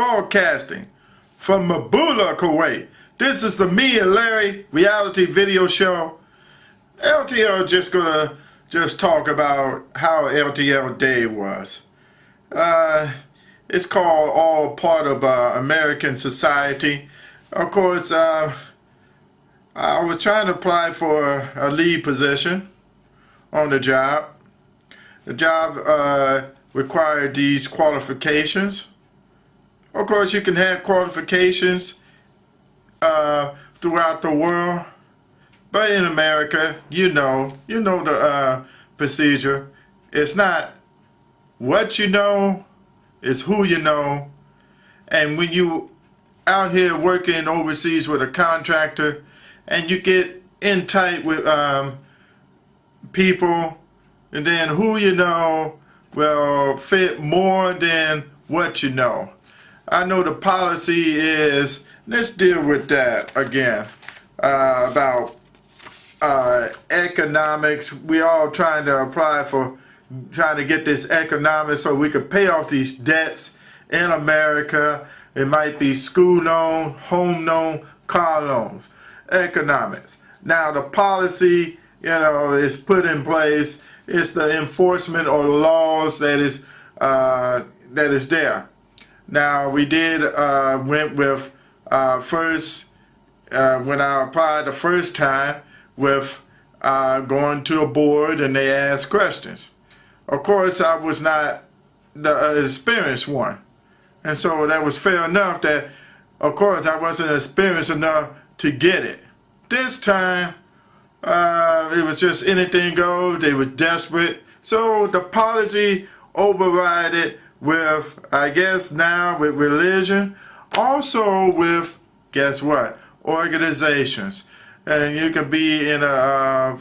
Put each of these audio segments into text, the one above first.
broadcasting from Mabula, Kuwait. This is the Me and Larry reality video show. LTL just gonna talk about how LTL day was. It's called All Part of American Society. Of course, I was trying to apply for a lead position on the job. The job required these qualifications. Of course, you can have qualifications throughout the world, but in America, you know the procedure. It's not what you know, it's who you know. And when you out here working overseas with a contractor, and you get in tight with people, and then who you know will fit more than what you know. I know the policy is, let's deal with that again, about economics. We all trying to apply for, trying to get this economics so we could pay off these debts in America. It might be school loan, home loan, car loans, economics. Now the policy, is put in place. It's the enforcement or laws that is there. Now we did went with first when I applied the first time with going to a board and they asked questions. Of course, I was not the experienced one, and so that was fair enough that, of course, I wasn't experienced enough to get it. This time, it was just anything goes. They were desperate. So the policy overrided with, I guess now, with religion. Also with, guess what? Organizations. And you can be in a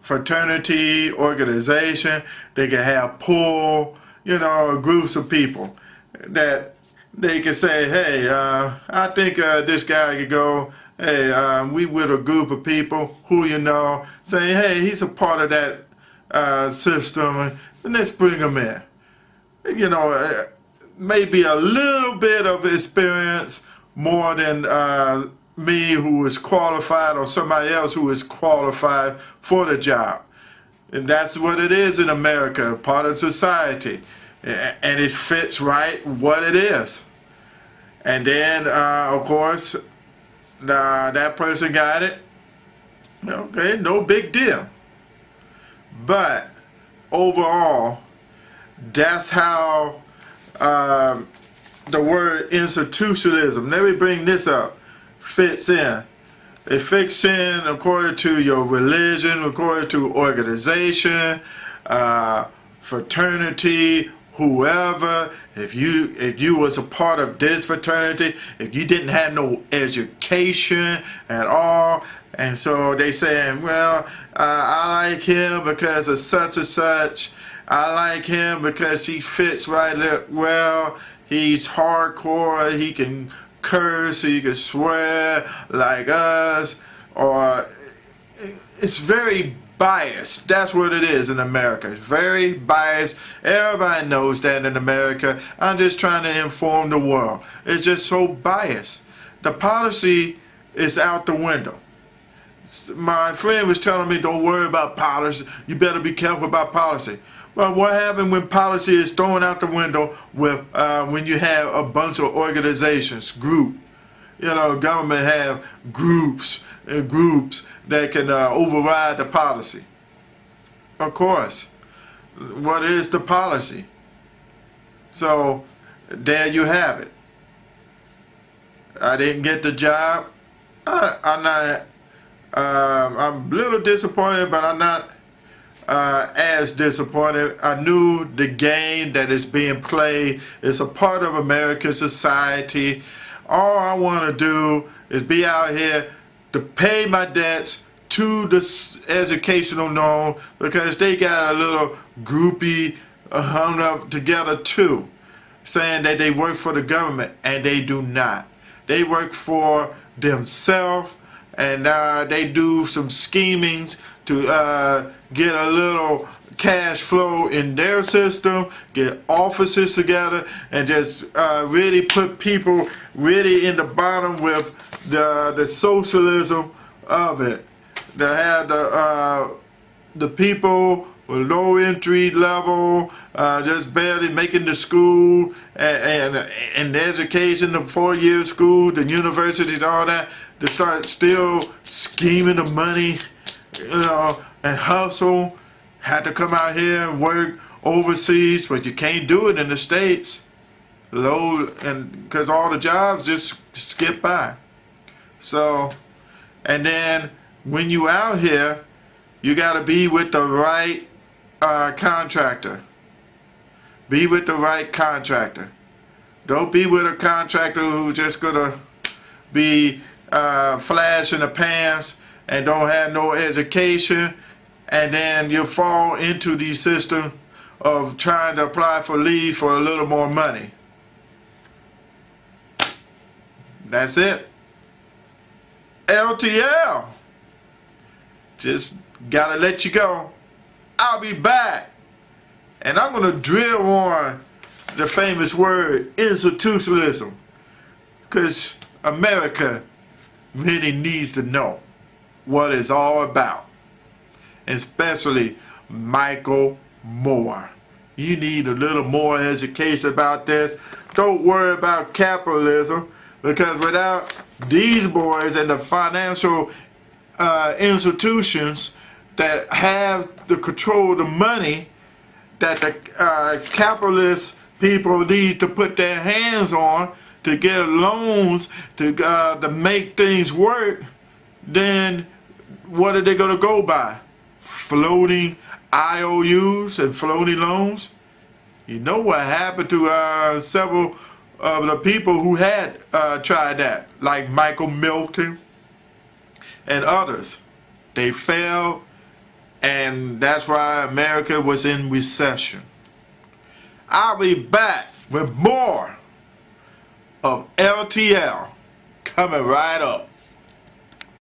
fraternity organization. They can have pool, groups of people that they can say, hey, I think this guy could go. Hey, we with a group of people who saying, hey, he's a part of that system, and let's bring him in. Maybe a little bit of experience more than me who is qualified or somebody else who is qualified for the job. And that's what it is in America, part of society. And it fits right what it is. And then, of course, that person got it. Okay, no big deal. But overall, that's how the word institutionalism, let me bring this up, fits in. It fits in according to your religion, according to organization, fraternity, whoever. If you was a part of this fraternity, if you didn't have no education at all, and so they saying, well, I like him because of such and such. I like him because he fits right well. He's hardcore. He can curse. He can swear like us. Or it's very biased. That's what it is in America. It's very biased. Everybody knows that in America. I'm just trying to inform the world. It's just so biased. The policy is out the window. My friend was telling me, don't worry about policy. You better be careful about policy. Well, what happened when policy is thrown out the window with when you have a bunch of organizations, government have groups that can override the policy. Of course. What is the policy? So there you have it. I didn't get the job. I'm a little disappointed, but I'm not as disappointed. I knew the game that is being played is a part of American society. All I want to do is be out here to pay my debts to the educational loan, because they got a little groupie hung up together too, saying that they work for the government, and they do not. They work for themselves, and they do some schemings to get a little cash flow in their system, get offices together, and just really put people really in the bottom with the socialism of it. To have the people with low entry level, just barely making the school and the education, the 4-year school, the universities, all that, to start still scheming the money, and hustle. Had to come out here and work overseas, but you can't do it in the States. And because all the jobs just skip by. So, and then when you out here, you got to be with the right contractor. Be with the right contractor. Don't be with a contractor who's just gonna be flash in the pants and don't have no education, and then you fall into the system of trying to apply for leave for a little more money. That's it. LTL. Just gotta let you go. I'll be back. And I'm gonna drill on the famous word institutionalism, because America really needs to know what it's all about. Especially Michael Moore. You need a little more education about this. Don't worry about capitalism, because without these boys and the financial institutions that have the control of the money that the capitalist people need to put their hands on to get loans to make things work, then what are they going to go by? Floating IOUs and floating loans? You know what happened to several of the people who had tried that, like Michael Milton and others. They failed, and that's why America was in recession. I'll be back with more of LTL coming right up.